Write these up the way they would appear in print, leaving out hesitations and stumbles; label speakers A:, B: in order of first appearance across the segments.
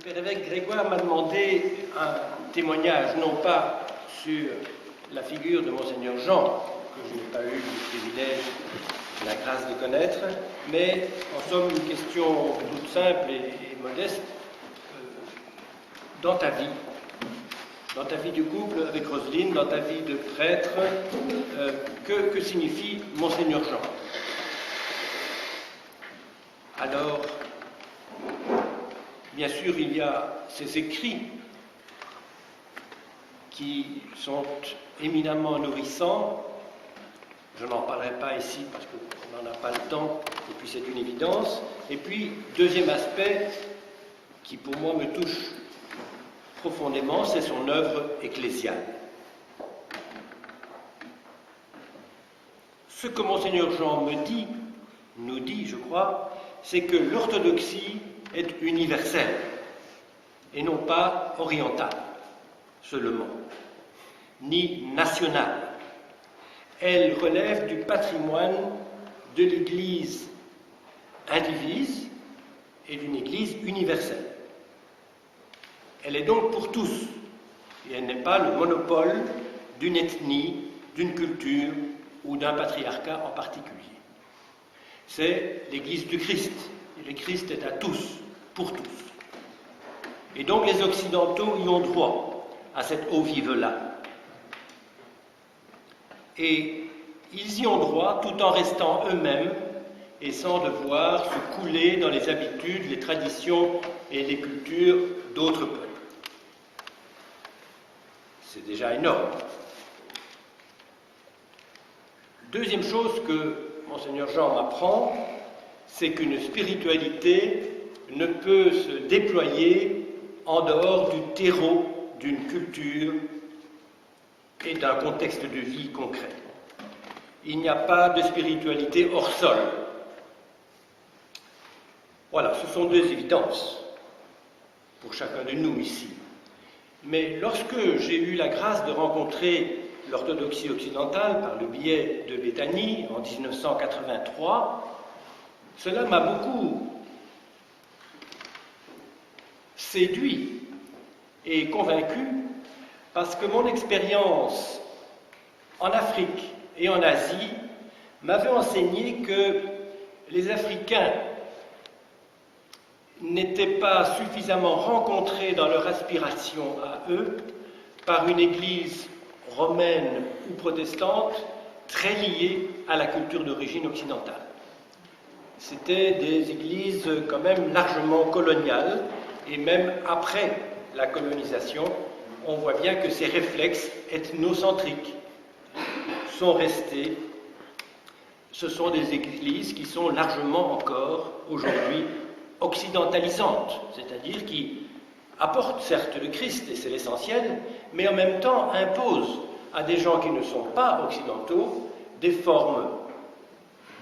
A: Père évêque Grégoire m'a demandé un témoignage, non pas sur la figure de Monseigneur Jean, que je n'ai pas eu le privilège, la grâce de connaître, mais en somme une question toute simple et modeste. Dans ta vie du couple avec Roselyne, dans ta vie de prêtre, que signifie Monseigneur Jean? Alors, bien sûr, il y a ces écrits qui sont éminemment nourrissants. Je n'en parlerai pas ici parce qu'on n'en a pas le temps, et puis c'est une évidence. Et puis, deuxième aspect qui pour moi me touche profondément, c'est son œuvre ecclésiale. Ce que Monseigneur Jean nous dit, je crois, c'est que l'orthodoxie est universelle et non pas orientale seulement, ni nationale. Elle relève du patrimoine de l'Église indivise et d'une Église universelle. Elle est donc pour tous, et elle n'est pas le monopole d'une ethnie, d'une culture ou d'un patriarcat en particulier. C'est l'Église du Christ, et le Christ est à tous, pour tous. Et donc les Occidentaux y ont droit à cette eau vive-là. Et ils y ont droit tout en restant eux-mêmes et sans devoir se couler dans les habitudes, les traditions et les cultures d'autres peuples. C'est déjà énorme. Deuxième chose que Monseigneur Jean m'apprend, c'est qu'une spiritualité ne peut se déployer en dehors du terreau d'une culture et d'un contexte de vie concret. Il n'y a pas de spiritualité hors sol. Voilà, ce sont deux évidences pour chacun de nous ici. Mais lorsque j'ai eu la grâce de rencontrer l'orthodoxie occidentale par le biais de Béthanie en 1983, cela m'a beaucoup séduit et convaincu parce que mon expérience en Afrique et en Asie m'avait enseigné que les Africains n'étaient pas suffisamment rencontrés dans leur aspiration à eux par une Église romaine ou protestante très liée à la culture d'origine occidentale. C'étaient des églises quand même largement coloniales, et même après la colonisation, on voit bien que ces réflexes ethnocentriques sont restés. Ce sont des églises qui sont largement encore aujourd'hui occidentalisantes, c'est-à-dire qui apportent certes le Christ, et c'est l'essentiel, mais en même temps imposent à des gens qui ne sont pas occidentaux des formes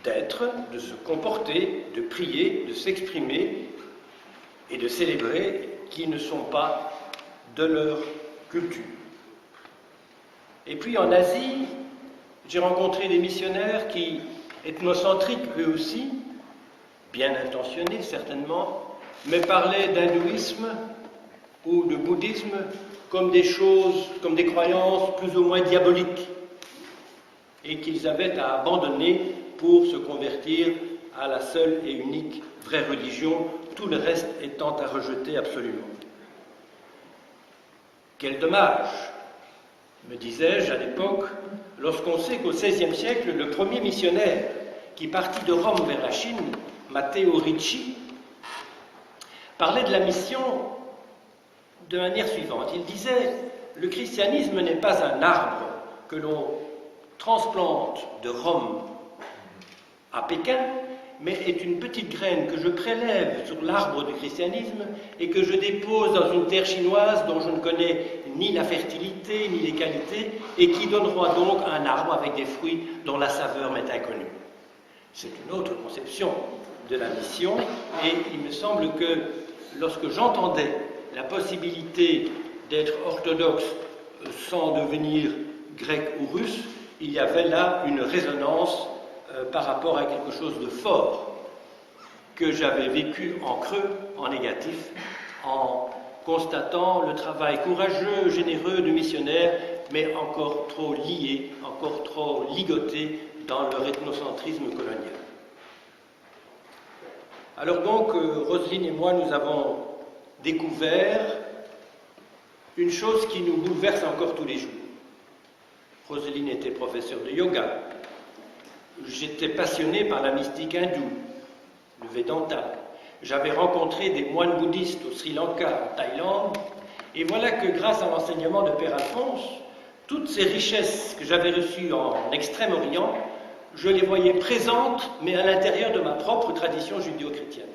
A: d'être, de se comporter, de prier, de s'exprimer et de célébrer qui ne sont pas de leur culture. Et puis en Asie, j'ai rencontré des missionnaires qui, ethnocentriques eux aussi, bien intentionnés certainement, mais parlaient d'hindouisme ou de bouddhisme comme des choses, comme des croyances plus ou moins diaboliques, et qu'ils avaient à abandonner pour se convertir à la seule et unique vraie religion, tout le reste étant à rejeter absolument. Quel dommage, me disais-je à l'époque, lorsqu'on sait qu'au XVIe siècle, le premier missionnaire qui partit de Rome vers la Chine, Matteo Ricci, parlait de la mission de manière suivante. Il disait « Le christianisme n'est pas un arbre que l'on transplante de Rome à Pékin, mais est une petite graine que je prélève sur l'arbre du christianisme et que je dépose dans une terre chinoise dont je ne connais ni la fertilité ni les qualités et qui donnera donc un arbre avec des fruits dont la saveur m'est inconnue. » C'est une autre conception de la mission, et il me semble que lorsque j'entendais la possibilité d'être orthodoxe sans devenir grec ou russe, il y avait là une résonance par rapport à quelque chose de fort que j'avais vécu en creux, en négatif, en constatant le travail courageux, généreux du missionnaire, mais encore trop lié, encore trop ligoté dans leur ethnocentrisme colonial. Alors donc, Roselyne et moi, nous avons découvert une chose qui nous bouleverse encore tous les jours. Roselyne était professeure de yoga. J'étais passionné par la mystique hindoue, le Vedanta. J'avais rencontré des moines bouddhistes au Sri Lanka, en Thaïlande, et voilà que grâce à l'enseignement de Père Alphonse, toutes ces richesses que j'avais reçues en Extrême-Orient, je les voyais présentes, mais à l'intérieur de ma propre tradition judéo-chrétienne.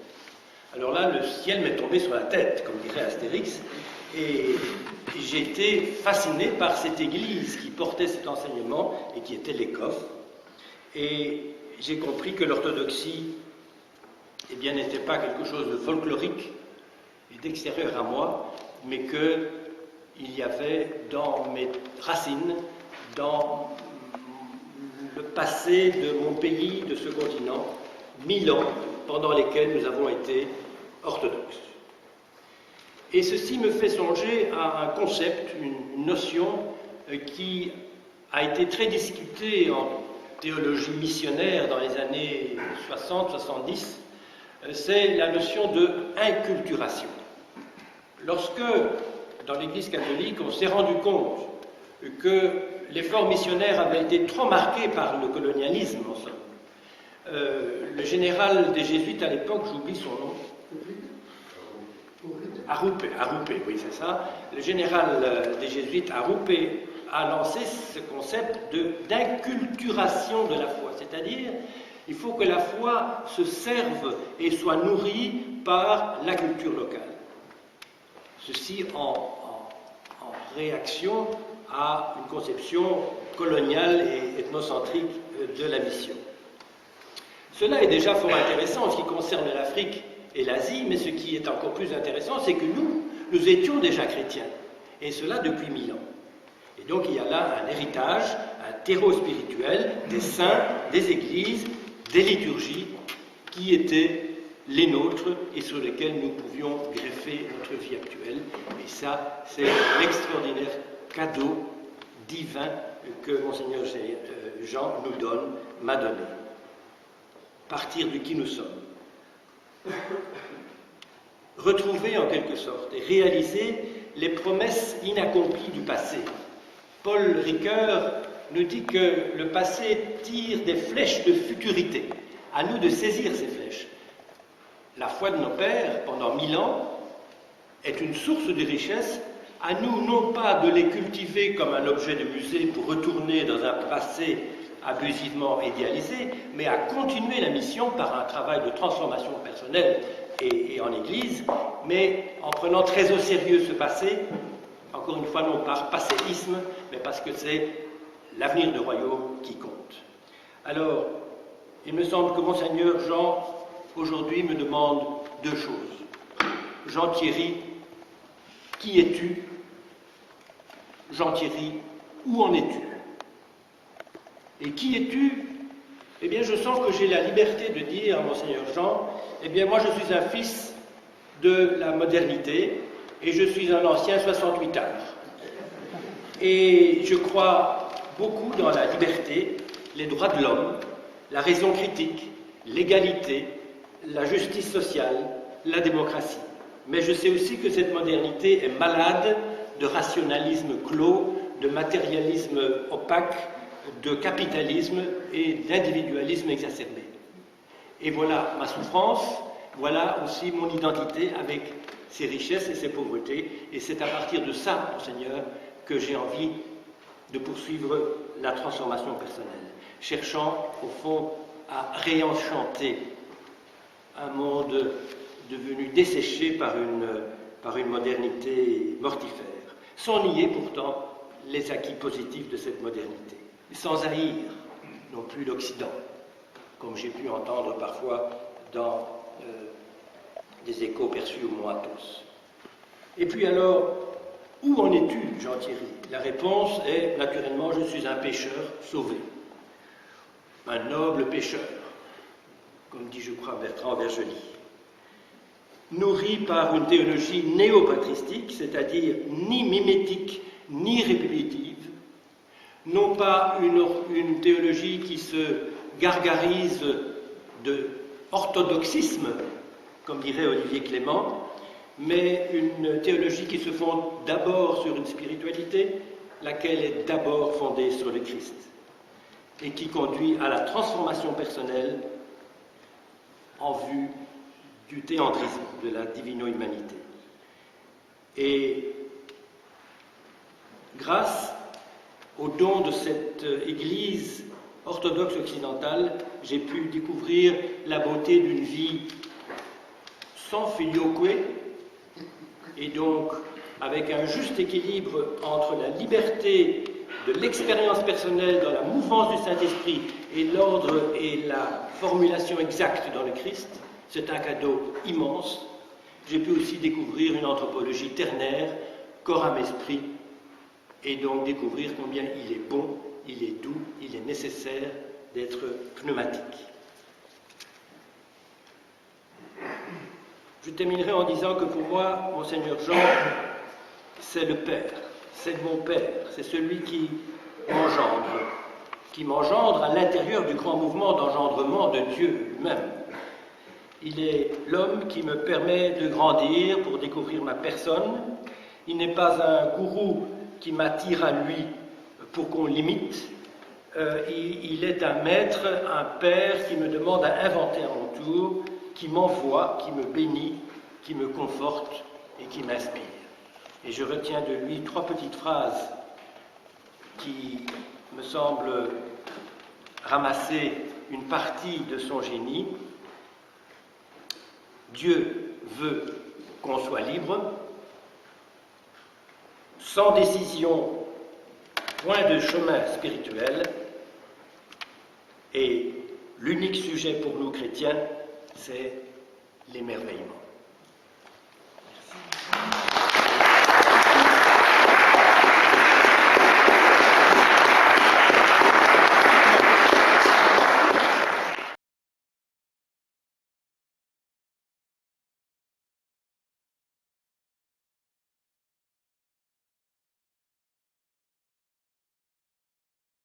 A: Alors là, le ciel m'est tombé sur la tête, comme dirait Astérix, et j'ai été fasciné par cette église qui portait cet enseignement et qui était l'ECOF. Et j'ai compris que l'orthodoxie, eh bien, n'était pas quelque chose de folklorique et d'extérieur à moi, mais qu'il y avait dans mes racines, dans le passé de mon pays, de ce continent, 1000 ans pendant lesquels nous avons été orthodoxes. Et ceci me fait songer à un concept, une notion qui a été très discutée en théologie missionnaire dans les années 60-70, c'est la notion de inculturation. Lorsque, dans l'Église catholique, on s'est rendu compte que l'effort missionnaire avait été trop marqué par le colonialisme, en somme, le général des Jésuites à l'époque, j'oublie son nom, Arupé, oui c'est ça, le général des Jésuites Arupé a lancé ce concept d'inculturation de la foi, c'est-à-dire il faut que la foi se serve et soit nourrie par la culture locale. Ceci en réaction à une conception coloniale et ethnocentrique de la mission. Cela est déjà fort intéressant en ce qui concerne l'Afrique et l'Asie, mais ce qui est encore plus intéressant, c'est que nous étions déjà chrétiens, et cela depuis 1000 ans. Et donc il y a là un héritage, un terreau spirituel, des saints, des églises, des liturgies, qui étaient les nôtres et sur lesquels nous pouvions greffer notre vie actuelle. Et ça, c'est l'extraordinaire cadeau divin que Monseigneur Jean nous donne, m'a donné. Partir de qui nous sommes. Retrouver en quelque sorte et réaliser les promesses inaccomplies du passé. Paul Ricoeur nous dit que le passé tire des flèches de futurité. À nous de saisir ces flèches. La foi de nos pères, pendant 1000 ans, est une source de richesse. À nous, non pas de les cultiver comme un objet de musée pour retourner dans un passé abusivement idéalisé, mais à continuer la mission par un travail de transformation personnelle et en Église, mais en prenant très au sérieux ce passé, encore une fois non par passéisme, mais parce que c'est l'avenir du royaume qui compte. Alors, il me semble que Monseigneur Jean, aujourd'hui, me demande deux choses. Jean-Thierry, qui es-tu? Jean-Thierry, où en es-tu? Et qui es-tu? Eh bien, je sens que j'ai la liberté de dire à Monseigneur Jean, eh bien, moi, je suis un fils de la modernité et je suis un ancien 68 ans. Et je crois beaucoup dans la liberté, les droits de l'homme, la raison critique, l'égalité, la justice sociale, la démocratie. Mais je sais aussi que cette modernité est malade de rationalisme clos, de matérialisme opaque, de capitalisme et d'individualisme exacerbé. Et voilà ma souffrance, voilà aussi mon identité avec ses richesses et ses pauvretés. Et c'est à partir de ça, Monseigneur, que j'ai envie de poursuivre la transformation personnelle, cherchant au fond à réenchanter un monde devenu desséché par une modernité mortifère, sans nier pourtant les acquis positifs de cette modernité, sans haïr non plus l'Occident, comme j'ai pu entendre parfois dans des échos perçus au Mont Athos. Et puis alors, où en es-tu, Jean-Thierry? La réponse est, naturellement, je suis un pécheur sauvé, un noble pécheur, comme dit, je crois, Bertrand Vergely. nourri par une théologie néopatristique, c'est-à-dire ni mimétique ni répétitive, non pas une théologie qui se gargarise de orthodoxisme, comme dirait Olivier Clément, mais une théologie qui se fonde d'abord sur une spiritualité, laquelle est d'abord fondée sur le Christ, et qui conduit à la transformation personnelle en vue du théandrisme, de la divino-humanité. Et grâce au don de cette Église orthodoxe occidentale, j'ai pu découvrir la beauté d'une vie sans filioque, et donc avec un juste équilibre entre la liberté de l'expérience personnelle dans la mouvance du Saint-Esprit et l'ordre et la formulation exacte dans le Christ. C'est un cadeau immense. J'ai pu aussi découvrir une anthropologie ternaire, corps, âme, esprit, et donc découvrir combien il est bon, il est doux, il est nécessaire d'être pneumatique. Je terminerai en disant que pour moi, Monseigneur Jean, c'est le Père, c'est mon Père, c'est celui qui m'engendre à l'intérieur du grand mouvement d'engendrement de Dieu lui-même. Il est l'homme qui me permet de grandir pour découvrir ma personne. Il n'est pas un gourou qui m'attire à lui pour qu'on l'imite. Il est un maître, un père qui me demande à inventer à mon tour, qui m'envoie, qui me bénit, qui me conforte et qui m'inspire. Et je retiens de lui 3 petites phrases qui me semblent ramasser une partie de son génie. Dieu veut qu'on soit libre, sans décision, point de chemin spirituel, et l'unique sujet pour nous chrétiens, c'est l'émerveillement.